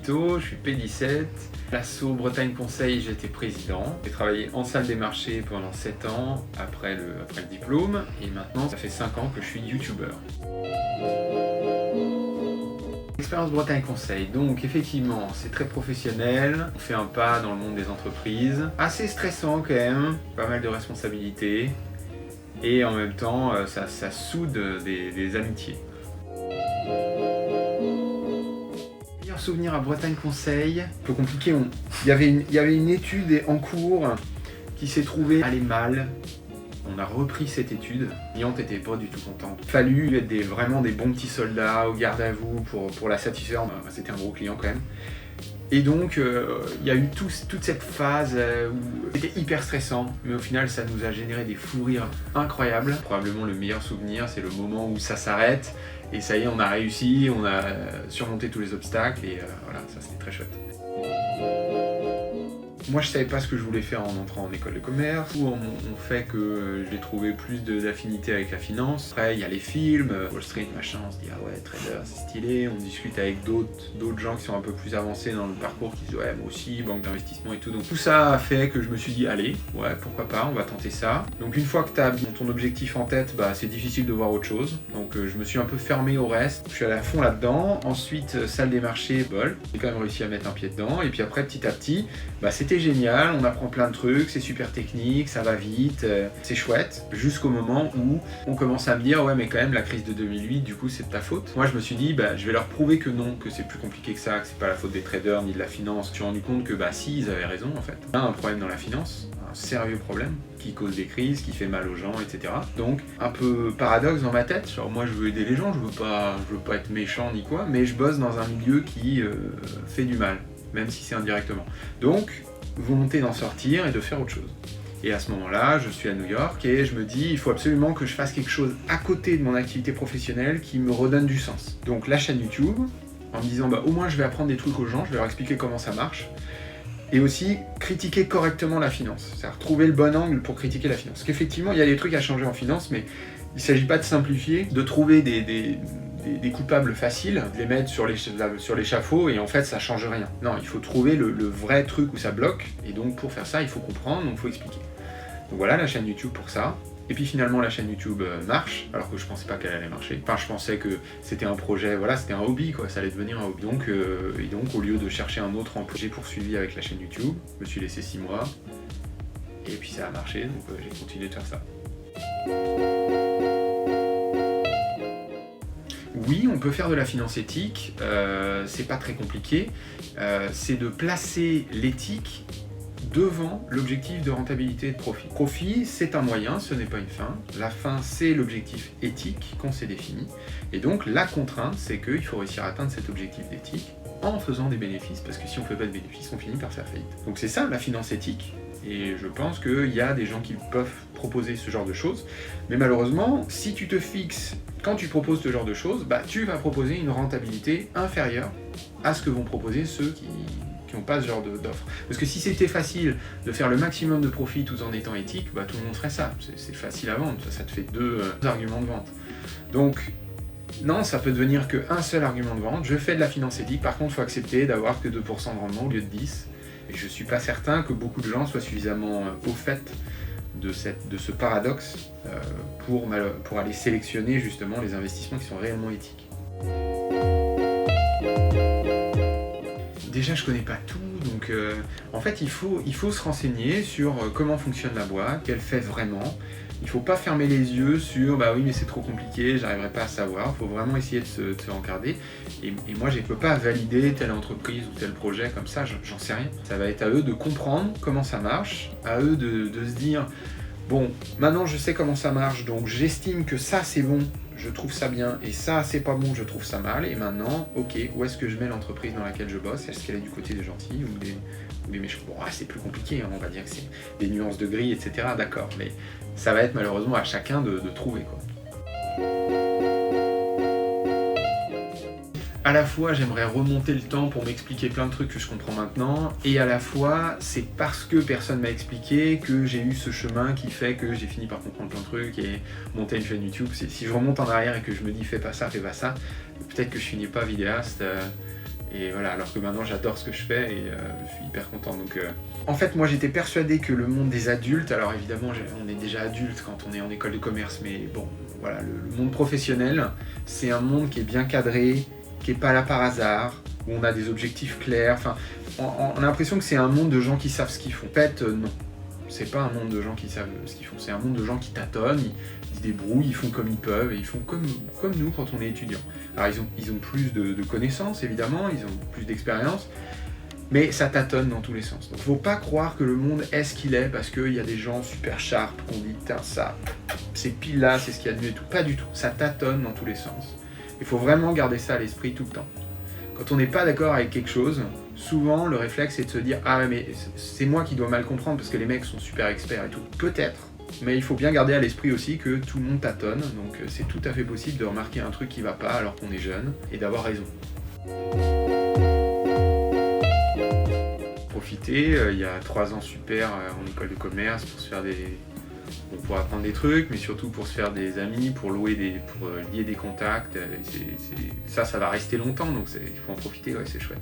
Vito, je suis P17. L'Asso Bretagne Conseil, j'étais président. J'ai travaillé en salle des marchés pendant 7 ans après le diplôme. Et maintenant, ça fait 5 ans que je suis youtubeur. Expérience Bretagne Conseil, donc effectivement c'est très professionnel, on fait un pas dans le monde des entreprises, assez stressant quand même, pas mal de responsabilités et en même temps ça soude des amitiés. Meilleur souvenir à Bretagne Conseil, un peu compliqué, il y avait une étude en cours qui s'est trouvée aller mal. On a repris cette étude, la cliente n'était pas du tout contente. Il a fallu être vraiment des bons petits soldats au garde à vous pour la satisfaire, c'était un gros client quand même. Et donc il y a eu toute cette phase où c'était hyper stressant, mais au final ça nous a généré des fous rires incroyables. Probablement le meilleur souvenir, c'est le moment où ça s'arrête, et ça y est, on a réussi, on a surmonté tous les obstacles, et voilà, ça c'était très chouette. Moi je savais pas ce que je voulais faire en entrant en école de commerce, ou on fait que j'ai trouvé plus d'affinité avec la finance. Après il y a les films, Wall Street machin, on se dit ah ouais trader c'est stylé, on discute avec d'autres gens qui sont un peu plus avancés dans le parcours qui disent ouais moi aussi, banque d'investissement et tout. Donc tout ça a fait que je me suis dit allez, ouais pourquoi pas, on va tenter ça. Donc une fois que tu as ton objectif en tête, bah, c'est difficile de voir autre chose. Donc je me suis un peu fermé au reste, je suis allé à fond là-dedans. Ensuite salle des marchés, bol, j'ai quand même réussi à mettre un pied dedans, et puis après petit à petit, bah, c'était génial, on apprend plein de trucs, c'est super technique, ça va vite, c'est chouette, jusqu'au moment où on commence à me dire ouais mais quand même la crise de 2008 du coup c'est de ta faute. Moi je me suis dit bah je vais leur prouver que non, que c'est plus compliqué que ça, que c'est pas la faute des traders ni de la finance. Je me suis rendu compte que bah si, ils avaient raison en fait. On a un problème dans la finance, un sérieux problème qui cause des crises, qui fait mal aux gens, etc. Donc un peu paradoxe dans ma tête, genre moi je veux aider les gens, je veux pas être méchant ni quoi, mais je bosse dans un milieu qui fait du mal, même si c'est indirectement. Donc volonté d'en sortir et de faire autre chose. Et à ce moment-là, je suis à New York et je me dis il faut absolument que je fasse quelque chose à côté de mon activité professionnelle qui me redonne du sens. Donc la chaîne YouTube, en me disant bah au moins je vais apprendre des trucs aux gens, je vais leur expliquer comment ça marche, et aussi critiquer correctement la finance, c'est-à-dire trouver le bon angle pour critiquer la finance. Parce qu'effectivement il y a des trucs à changer en finance, mais il ne s'agit pas de simplifier, de trouver des coupables faciles, de les mettre sur l'échafaud et en fait ça change rien. Non, il faut trouver le vrai truc où ça bloque, et donc pour faire ça il faut comprendre, donc il faut expliquer. Donc voilà la chaîne YouTube pour ça. Et puis finalement la chaîne YouTube marche, alors que je pensais pas qu'elle allait marcher. Enfin je pensais que c'était un projet, voilà, c'était un hobby quoi, ça allait devenir un hobby. Donc au lieu de chercher un autre emploi, j'ai poursuivi avec la chaîne YouTube, je me suis laissé 6 mois, et puis ça a marché, donc j'ai continué de faire ça. Oui, on peut faire de la finance éthique, c'est pas très compliqué, c'est de placer l'éthique devant l'objectif de rentabilité et de profit. Profit, c'est un moyen, ce n'est pas une fin. La fin, c'est l'objectif éthique qu'on s'est défini. Et donc, la contrainte, c'est qu'il faut réussir à atteindre cet objectif d'éthique en faisant des bénéfices, parce que si on ne fait pas de bénéfices, on finit par faire faillite. Donc c'est ça, la finance éthique. Et je pense qu'il y a des gens qui peuvent proposer ce genre de choses. Mais malheureusement, si tu te fixes, quand tu proposes ce genre de choses, bah, tu vas proposer une rentabilité inférieure à ce que vont proposer ceux qui n'ont pas ce genre d'offre. Parce que si c'était facile de faire le maximum de profit tout en étant éthique, bah, tout le monde ferait ça. C'est facile à vendre, ça te fait deux arguments de vente. Donc, non, ça peut devenir qu'un seul argument de vente. Je fais de la finance éthique, par contre, il faut accepter d'avoir que 2% de rendement au lieu de 10%. Et je ne suis pas certain que beaucoup de gens soient suffisamment au fait de ce paradoxe pour aller sélectionner justement les investissements qui sont réellement éthiques. Déjà, je connais pas tout, donc en fait, il faut se renseigner sur comment fonctionne la boîte, qu'elle fait vraiment. Il ne faut pas fermer les yeux sur bah oui, mais c'est trop compliqué, j'arriverai pas à savoir. Il faut vraiment essayer de se rencarder. Et moi, je ne peux pas valider telle entreprise ou tel projet comme ça, j'en sais rien. Ça va être à eux de comprendre comment ça marche, à eux de se dire bon, maintenant je sais comment ça marche, donc j'estime que ça c'est bon, je trouve ça bien, et ça c'est pas bon, je trouve ça mal, et maintenant, ok, où est-ce que je mets l'entreprise dans laquelle je bosse? Est-ce qu'elle est du côté des gentils ou des méchants? Bon, c'est plus compliqué, hein, on va dire que c'est des nuances de gris, etc. D'accord, mais ça va être malheureusement à chacun de trouver, quoi. À la fois, j'aimerais remonter le temps pour m'expliquer plein de trucs que je comprends maintenant, et à la fois, c'est parce que personne m'a expliqué que j'ai eu ce chemin qui fait que j'ai fini par comprendre plein de trucs et monter une chaîne YouTube. Si je remonte en arrière et que je me dis fais pas ça, peut-être que je finis pas vidéaste Et voilà, alors que maintenant j'adore ce que je fais et je suis hyper content. Donc, en fait, moi j'étais persuadé que le monde des adultes, alors évidemment on est déjà adulte quand on est en école de commerce, mais bon, voilà, le monde professionnel, c'est un monde qui est bien cadré, qui n'est pas là par hasard, où on a des objectifs clairs. Enfin, on a l'impression que c'est un monde de gens qui savent ce qu'ils font. En fait, non. C'est pas un monde de gens qui savent ce qu'ils font, c'est un monde de gens qui tâtonnent, ils se débrouillent, ils font comme ils peuvent, et ils font comme nous quand on est étudiant. Alors ils ont plus de connaissances, évidemment, ils ont plus d'expérience, mais ça tâtonne dans tous les sens. Donc faut pas croire que le monde est ce qu'il est, parce qu'il y a des gens super sharp qu'on dit, tiens, ça, c'est pile là, c'est ce qu'il y a de mieux et tout. Pas du tout, ça tâtonne dans tous les sens. Il faut vraiment garder ça à l'esprit tout le temps. Quand on n'est pas d'accord avec quelque chose, souvent le réflexe c'est de se dire « Ah mais c'est moi qui dois mal comprendre parce que les mecs sont super experts et tout ». Peut-être, mais il faut bien garder à l'esprit aussi que tout le monde tâtonne, donc c'est tout à fait possible de remarquer un truc qui va pas alors qu'on est jeune et d'avoir raison. Profiter, il y a 3 ans super en école de commerce pour se faire pour apprendre des trucs, mais surtout pour se faire des amis, pour lier des contacts. Ça va rester longtemps, donc il faut en profiter, ouais, c'est chouette.